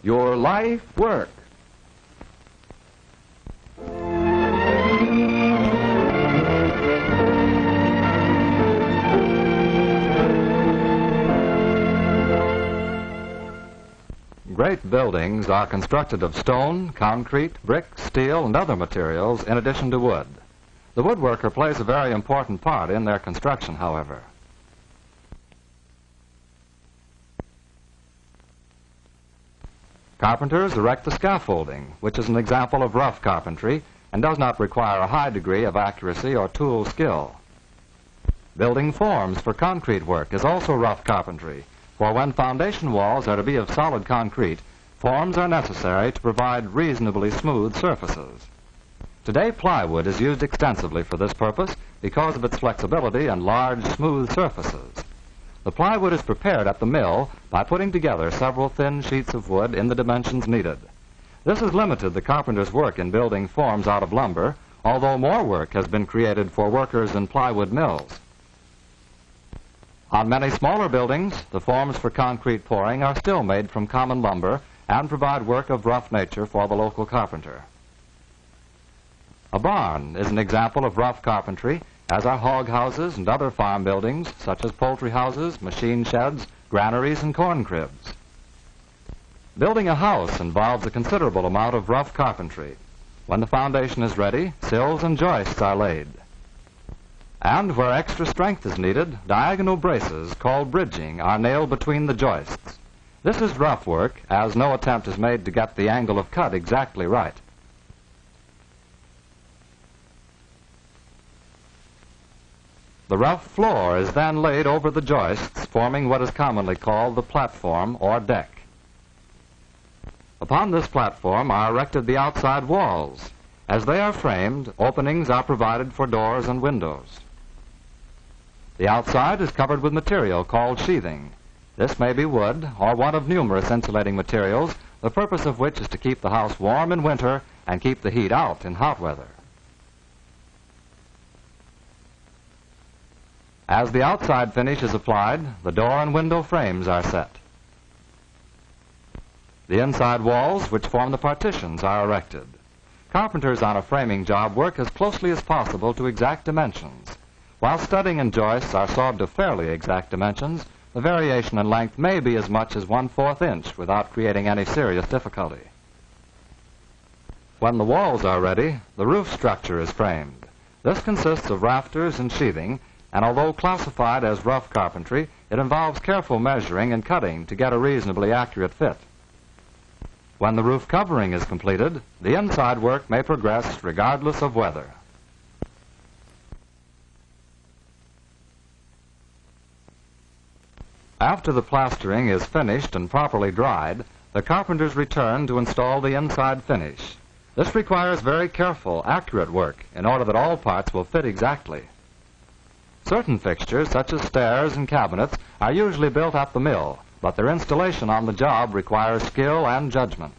your life work. Great buildings are constructed of stone, concrete, brick, steel, and other materials in addition to wood. The woodworker plays a very important part in their construction, however. Carpenters erect the scaffolding, which is an example of rough carpentry and does not require a high degree of accuracy or tool skill. Building forms for concrete work is also rough carpentry, for when foundation walls are to be of solid concrete, forms are necessary to provide reasonably smooth surfaces. Today, plywood is used extensively for this purpose because of its flexibility and large, smooth surfaces. The plywood is prepared at the mill by putting together several thin sheets of wood in the dimensions needed. This has limited the carpenter's work in building forms out of lumber, although more work has been created for workers in plywood mills. On many smaller buildings, the forms for concrete pouring are still made from common lumber and provide work of rough nature for the local carpenter. A barn is an example of rough carpentry, as are hog houses and other farm buildings, such as poultry houses, machine sheds, granaries, and corn cribs. Building a house involves a considerable amount of rough carpentry. When the foundation is ready, sills and joists are laid. And where extra strength is needed, diagonal braces, called bridging, are nailed between the joists. This is rough work, as no attempt is made to get the angle of cut exactly right. The rough floor is then laid over the joists, forming what is commonly called the platform or deck. Upon this platform are erected the outside walls. As they are framed, openings are provided for doors and windows. The outside is covered with material called sheathing. This may be wood or one of numerous insulating materials, the purpose of which is to keep the house warm in winter and keep the heat out in hot weather. As the outside finish is applied, the door and window frames are set. The inside walls, which form the partitions, are erected. Carpenters on a framing job work as closely as possible to exact dimensions. While studding and joists are sawed to fairly exact dimensions, the variation in length may be as much as 1/4 inch without creating any serious difficulty. When the walls are ready, the roof structure is framed. This consists of rafters and sheathing, and although classified as rough carpentry, it involves careful measuring and cutting to get a reasonably accurate fit. When the roof covering is completed, the inside work may progress regardless of weather. After the plastering is finished and properly dried, the carpenters return to install the inside finish. This requires very careful, accurate work in order that all parts will fit exactly. Certain fixtures, such as stairs and cabinets, are usually built at the mill, but their installation on the job requires skill and judgment.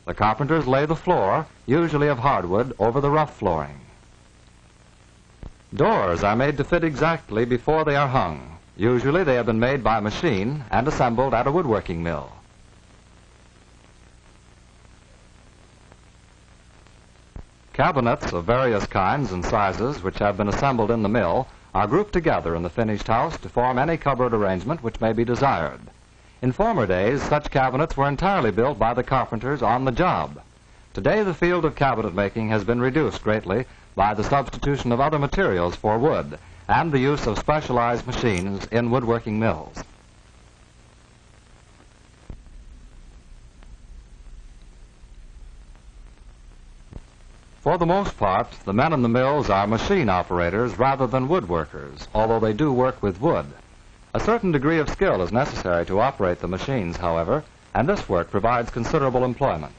The carpenters lay the floor, usually of hardwood, over the rough flooring. Doors are made to fit exactly before they are hung. Usually they have been made by machine and assembled at a woodworking mill. Cabinets of various kinds and sizes, which have been assembled in the mill, are grouped together in the finished house to form any cupboard arrangement which may be desired. In former days, such cabinets were entirely built by the carpenters on the job. Today, the field of cabinet making has been reduced greatly by the substitution of other materials for wood and the use of specialized machines in woodworking mills. For the most part, the men in the mills are machine operators rather than woodworkers, although they do work with wood. A certain degree of skill is necessary to operate the machines, however, and this work provides considerable employment.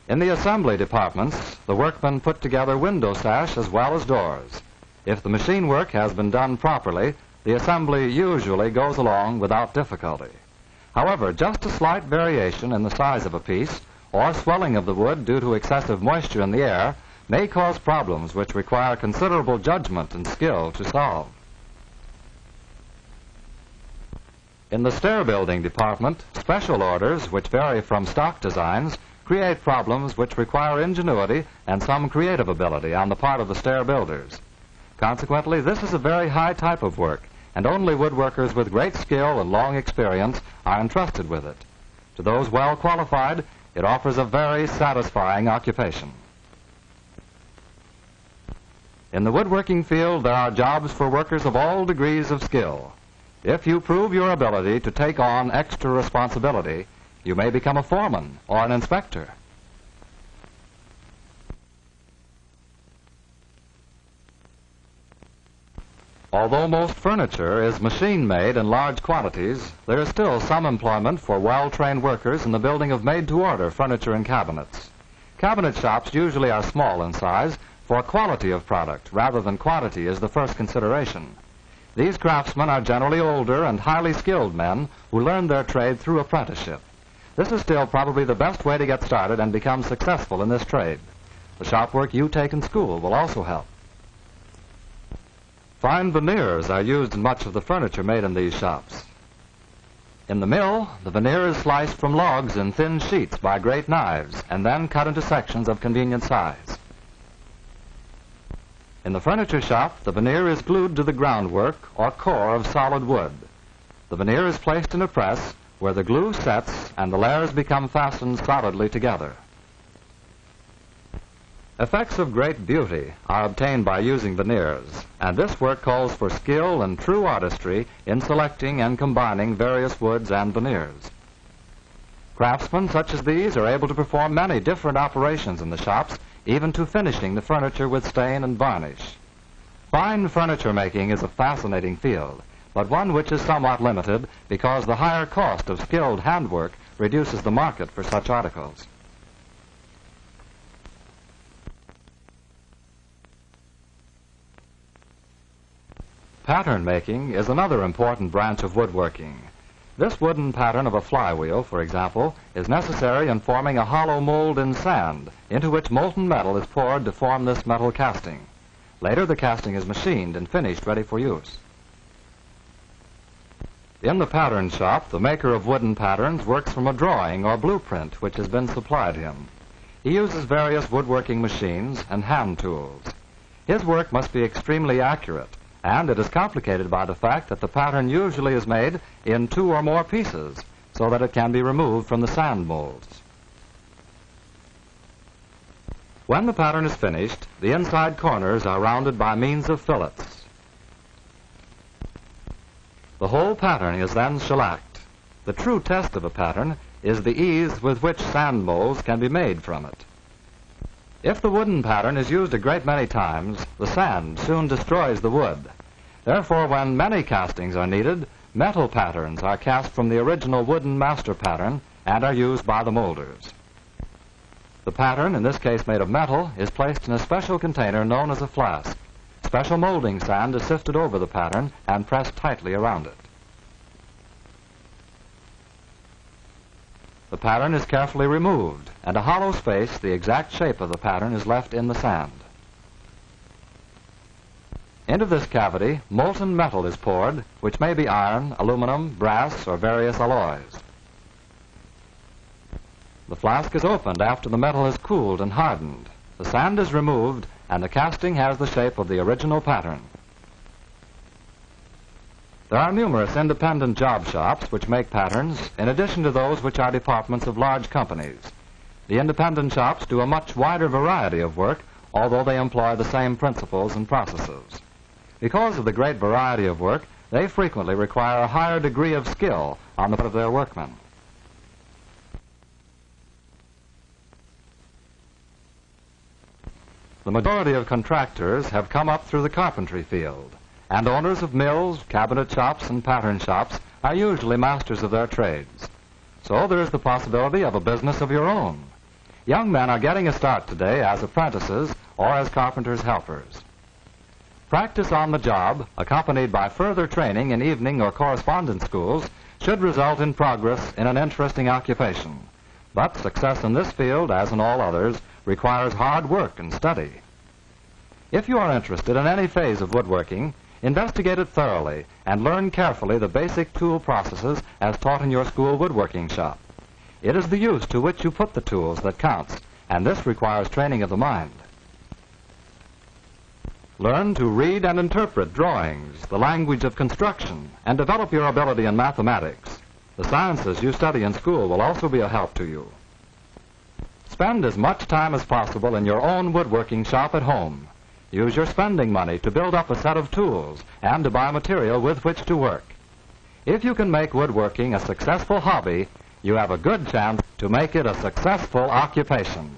In the assembly departments, the workmen put together window sash as well as doors. If the machine work has been done properly, the assembly usually goes along without difficulty. However, just a slight variation in the size of a piece or swelling of the wood due to excessive moisture in the air may cause problems which require considerable judgment and skill to solve. In the stair building department, special orders, which vary from stock designs, create problems which require ingenuity and some creative ability on the part of the stair builders. Consequently, this is a very high type of work, and only woodworkers with great skill and long experience are entrusted with it. To those well qualified, it offers a very satisfying occupation. In the woodworking field, there are jobs for workers of all degrees of skill. If you prove your ability to take on extra responsibility, you may become a foreman or an inspector. Although most furniture is machine-made in large quantities, there is still some employment for well-trained workers in the building of made-to-order furniture and cabinets. Cabinet shops usually are small in size, for quality of product rather than quantity is the first consideration. These craftsmen are generally older and highly skilled men who learn their trade through apprenticeship. This is still probably the best way to get started and become successful in this trade. The shop work you take in school will also help. Fine veneers are used in much of the furniture made in these shops. In the mill, the veneer is sliced from logs in thin sheets by great knives and then cut into sections of convenient size. In the furniture shop, the veneer is glued to the groundwork or core of solid wood. The veneer is placed in a press where the glue sets and the layers become fastened solidly together. Effects of great beauty are obtained by using veneers, and this work calls for skill and true artistry in selecting and combining various woods and veneers. Craftsmen such as these are able to perform many different operations in the shops, even to finishing the furniture with stain and varnish. Fine furniture making is a fascinating field, but one which is somewhat limited because the higher cost of skilled handwork reduces the market for such articles. Pattern making is another important branch of woodworking. This wooden pattern of a flywheel, for example, is necessary in forming a hollow mold in sand into which molten metal is poured to form this metal casting. Later, the casting is machined and finished ready for use. In the pattern shop, the maker of wooden patterns works from a drawing or blueprint which has been supplied him. He uses various woodworking machines and hand tools. His work must be extremely accurate, and it is complicated by the fact that the pattern usually is made in 2 or more pieces so that it can be removed from the sand molds. When the pattern is finished, the inside corners are rounded by means of fillets. The whole pattern is then shellacked. The true test of a pattern is the ease with which sand molds can be made from it. If the wooden pattern is used a great many times, the sand soon destroys the wood. Therefore, when many castings are needed, metal patterns are cast from the original wooden master pattern and are used by the molders. The pattern, in this case made of metal, is placed in a special container known as a flask. Special molding sand is sifted over the pattern and pressed tightly around it. The pattern is carefully removed, and a hollow space, the exact shape of the pattern, is left in the sand. Into this cavity, molten metal is poured, which may be iron, aluminum, brass, or various alloys. The flask is opened after the metal has cooled and hardened. The sand is removed, and the casting has the shape of the original pattern. There are numerous independent job shops which make patterns, in addition to those which are departments of large companies. The independent shops do a much wider variety of work, although they employ the same principles and processes. Because of the great variety of work, they frequently require a higher degree of skill on the part of their workmen. The majority of contractors have come up through the carpentry field, and owners of mills, cabinet shops, and pattern shops are usually masters of their trades. So there is the possibility of a business of your own. Young men are getting a start today as apprentices or as carpenters' helpers. Practice on the job, accompanied by further training in evening or correspondence schools, should result in progress in an interesting occupation. But success in this field, as in all others, requires hard work and study. If you are interested in any phase of woodworking, Investigate it thoroughly and learn carefully the basic tool processes as taught in your school woodworking shop. It is the use to which you put the tools that counts, and this requires training of the mind. Learn to read and interpret drawings, the language of construction, and develop your ability in mathematics. The sciences you study in school will also be a help to you. Spend as much time as possible in your own woodworking shop at home. Use your spending money to build up a set of tools and to buy material with which to work. If you can make woodworking a successful hobby, you have a good chance to make it a successful occupation.